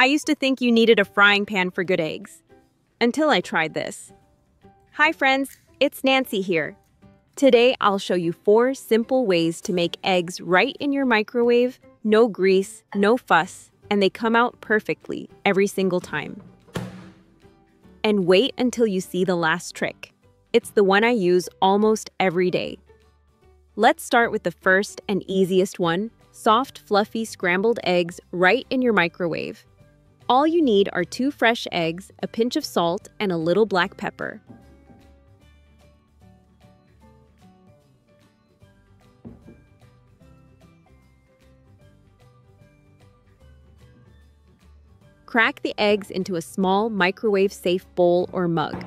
I used to think you needed a frying pan for good eggs. Until I tried this. Hi friends, it's Nancy here. Today I'll show you 4 simple ways to make eggs right in your microwave, no grease, no fuss, and they come out perfectly every single time. And wait until you see the last trick. It's the one I use almost every day. Let's start with the first and easiest one, soft, fluffy scrambled eggs right in your microwave. All you need are 2 fresh eggs, a pinch of salt, and a little black pepper. Crack the eggs into a small microwave-safe bowl or mug.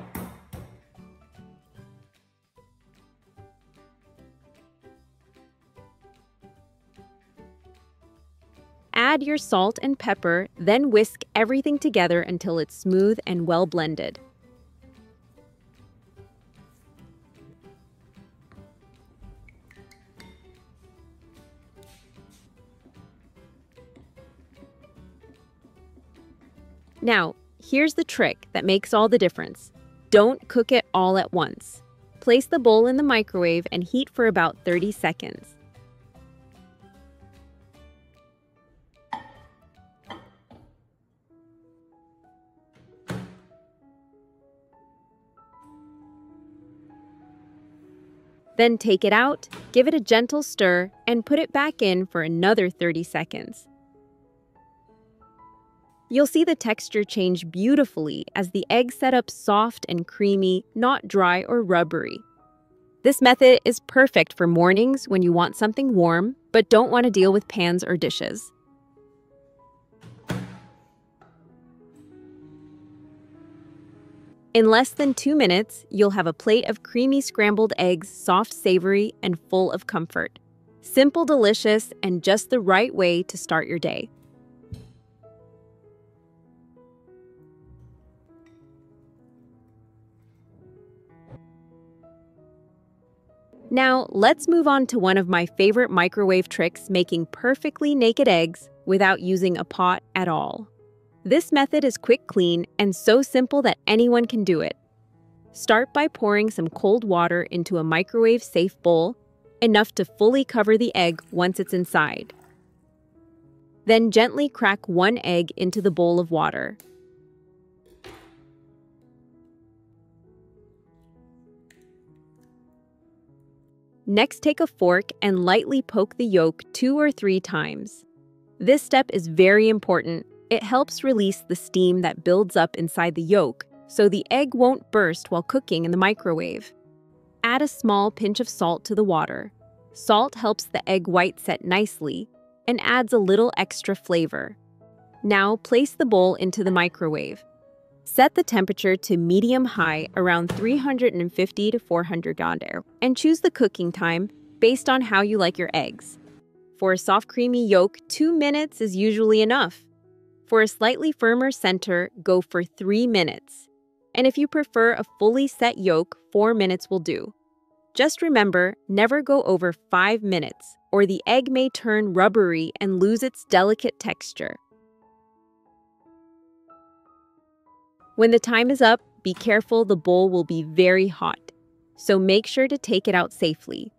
Add your salt and pepper, then whisk everything together until it's smooth and well blended. Now, here's the trick that makes all the difference. Don't cook it all at once. Place the bowl in the microwave and heat for about 30 seconds. Then take it out, give it a gentle stir, and put it back in for another 30 seconds. You'll see the texture change beautifully as the eggs set up soft and creamy, not dry or rubbery. This method is perfect for mornings when you want something warm, but don't want to deal with pans or dishes. In less than 2 minutes, you'll have a plate of creamy scrambled eggs, soft, savory, and full of comfort. Simple, delicious, and just the right way to start your day. Now, let's move on to one of my favorite microwave tricks, making perfectly naked eggs without using a pot at all. This method is quick, clean, and so simple that anyone can do it. Start by pouring some cold water into a microwave-safe bowl, enough to fully cover the egg once it's inside. Then gently crack 1 egg into the bowl of water. Next, take a fork and lightly poke the yolk 2 or 3 times. This step is very important. It helps release the steam that builds up inside the yolk, so the egg won't burst while cooking in the microwave. Add a small pinch of salt to the water. Salt helps the egg white set nicely and adds a little extra flavor. Now place the bowl into the microwave. Set the temperature to medium-high around 350 to 400 °C and choose the cooking time based on how you like your eggs. For a soft creamy yolk, 2 minutes is usually enough. For a slightly firmer center, go for 3 minutes. And if you prefer a fully set yolk, 4 minutes will do. Just remember, never go over 5 minutes, or the egg may turn rubbery and lose its delicate texture. When the time is up, be careful, the bowl will be very hot, so make sure to take it out safely.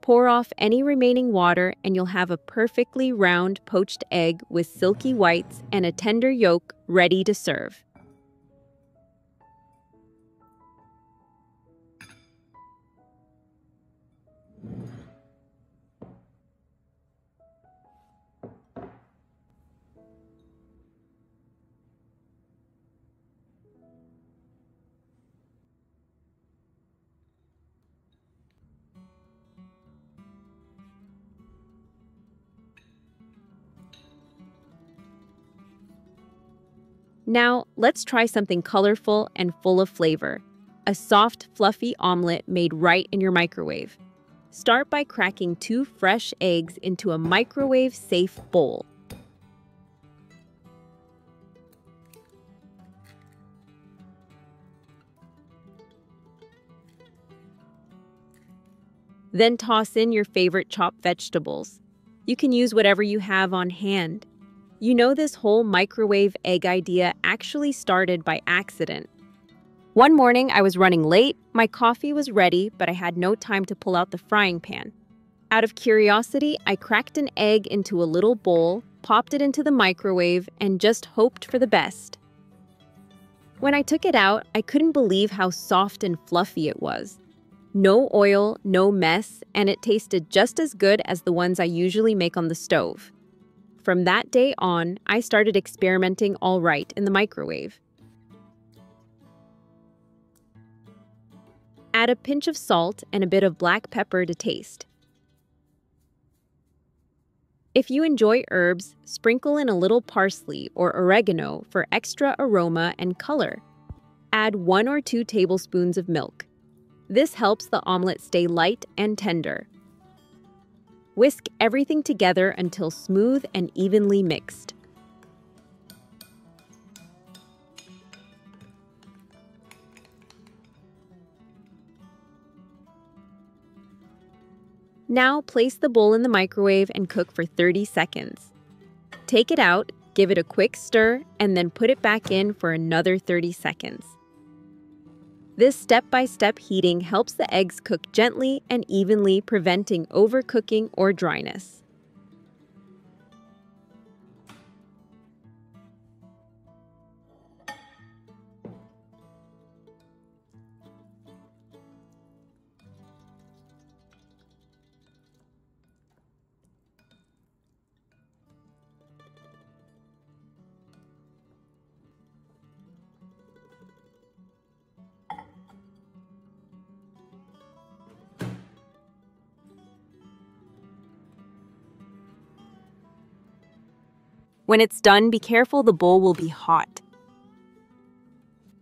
Pour off any remaining water and you'll have a perfectly round poached egg with silky whites and a tender yolk ready to serve. Now, let's try something colorful and full of flavor. A soft, fluffy omelet made right in your microwave. Start by cracking 2 fresh eggs into a microwave-safe bowl. Then toss in your favorite chopped vegetables. You can use whatever you have on hand. You know, this whole microwave egg idea actually started by accident. One morning, I was running late, my coffee was ready, but I had no time to pull out the frying pan. Out of curiosity, I cracked an egg into a little bowl, popped it into the microwave, and just hoped for the best. When I took it out, I couldn't believe how soft and fluffy it was. No oil, no mess, and it tasted just as good as the ones I usually make on the stove. From that day on, I started experimenting all right in the microwave. Add a pinch of salt and a bit of black pepper to taste. If you enjoy herbs, sprinkle in a little parsley or oregano for extra aroma and color. Add 1 or 2 tablespoons of milk. This helps the omelet stay light and tender. Whisk everything together until smooth and evenly mixed. Now place the bowl in the microwave and cook for 30 seconds. Take it out, give it a quick stir, and then put it back in for another 30 seconds. This step-by-step heating helps the eggs cook gently and evenly, preventing overcooking or dryness. When it's done, be careful, the bowl will be hot.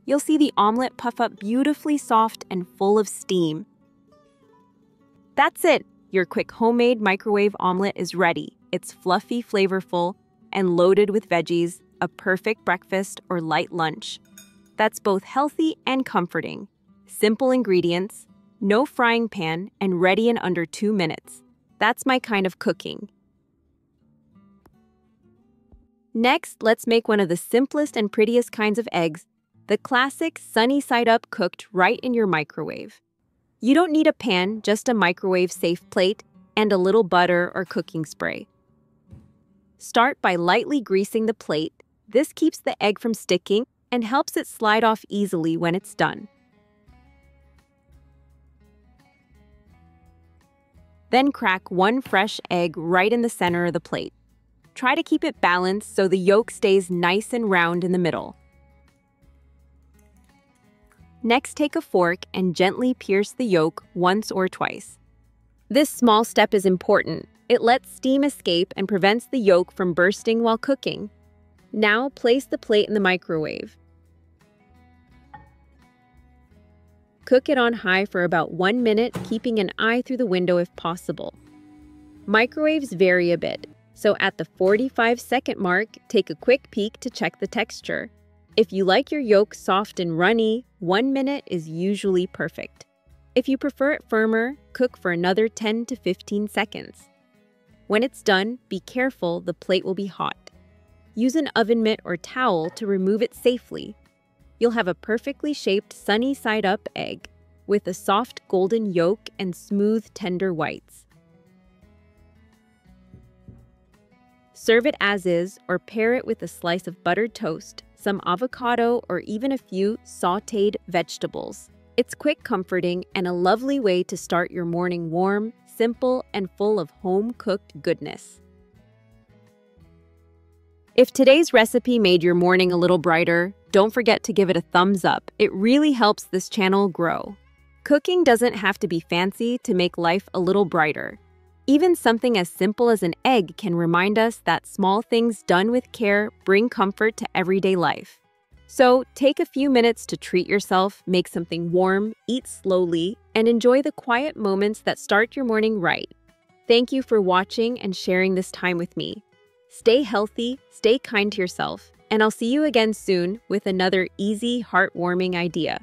You'll see the omelet puff up beautifully soft and full of steam. That's it! Your quick homemade microwave omelet is ready. It's fluffy, flavorful, and loaded with veggies, a perfect breakfast or light lunch. That's both healthy and comforting. Simple ingredients, no frying pan, and ready in under 2 minutes. That's my kind of cooking. Next, let's make one of the simplest and prettiest kinds of eggs, the classic sunny side up cooked right in your microwave. You don't need a pan, just a microwave-safe plate and a little butter or cooking spray. Start by lightly greasing the plate. This keeps the egg from sticking and helps it slide off easily when it's done. Then crack 1 fresh egg right in the center of the plate. Try to keep it balanced so the yolk stays nice and round in the middle. Next, take a fork and gently pierce the yolk once or twice. This small step is important. It lets steam escape and prevents the yolk from bursting while cooking. Now, place the plate in the microwave. Cook it on high for about 1 minute, keeping an eye through the window if possible. Microwaves vary a bit, so at the 45-second mark, take a quick peek to check the texture. If you like your yolk soft and runny, 1 minute is usually perfect. If you prefer it firmer, cook for another 10 to 15 seconds. When it's done, be careful, the plate will be hot. Use an oven mitt or towel to remove it safely. You'll have a perfectly shaped sunny side up egg with a soft golden yolk and smooth tender whites. Serve it as is or pair it with a slice of buttered toast, some avocado, or even a few sautéed vegetables. It's quick, comforting, and a lovely way to start your morning warm, simple, and full of home-cooked goodness. If today's recipe made your morning a little brighter, don't forget to give it a thumbs up. It really helps this channel grow. Cooking doesn't have to be fancy to make life a little brighter. Even something as simple as an egg can remind us that small things done with care bring comfort to everyday life. So take a few minutes to treat yourself, make something warm, eat slowly, and enjoy the quiet moments that start your morning right. Thank you for watching and sharing this time with me. Stay healthy, stay kind to yourself, and I'll see you again soon with another easy, heartwarming idea.